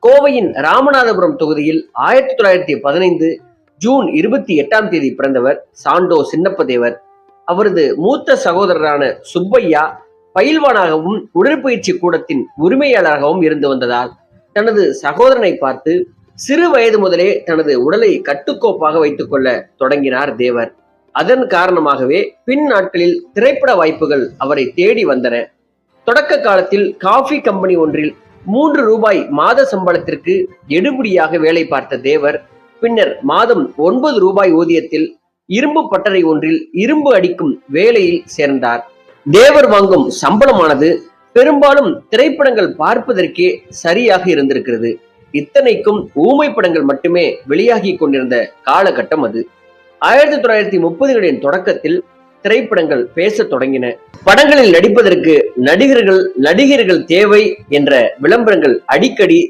கோவையின் ராமநாதபுரம் தொகுதியில் 1915 ஜூன் 28ஆம் தேதி பிறந்தவர் சாண்டோ சின்னப்பதேவர். அவரது மூத்த சகோதரரான சுப்பையா பயில்வானாகவும் உடற்பயிற்சி கூடத்தின் உரிமையாளராகவும் இருந்து வந்ததால் தனது சகோதரனை பார்த்து சிறு வயது முதலே தனது உடலை கட்டுக்கோப்பாக வைத்துக் கொள்ள தொடங்கினார் தேவர். அதன் காரணமாகவே பின் நாட்களில் திரைப்பட வாய்ப்புகள் அவரை தேடி வந்தன. தொடக்க காலத்தில் காஃபி கம்பெனி ஒன்றில் 3 ரூபாய் மாத சம்பளத்திற்கு எடுபிடியாக வேலை பார்த்த தேவர் பின்னர் மாதம் 9 ரூபாய் ஊதியத்தில் இரும்பு பட்டறை ஒன்றில் இரும்பு அடிக்கும் வேலையில் சேர்ந்தார். தேவர் வாங்கும் சம்பளமானது பெரும்பாலும் திரைப்படங்கள் பார்ப்பதற்கே சரியாக இருந்திருக்கிறது. இத்தனைக்கும் ஊமை படங்கள் மட்டுமே வெளியாகி கொண்டிருந்த காலகட்டம் அது. 1930களின் தொடக்கத்தில் திரைப்படங்கள் பேச தொடங்கின. படங்களில் நடிப்பதற்கு நடிகர்கள் தேவை என்ற விளம்பரங்கள் அடிக்கடி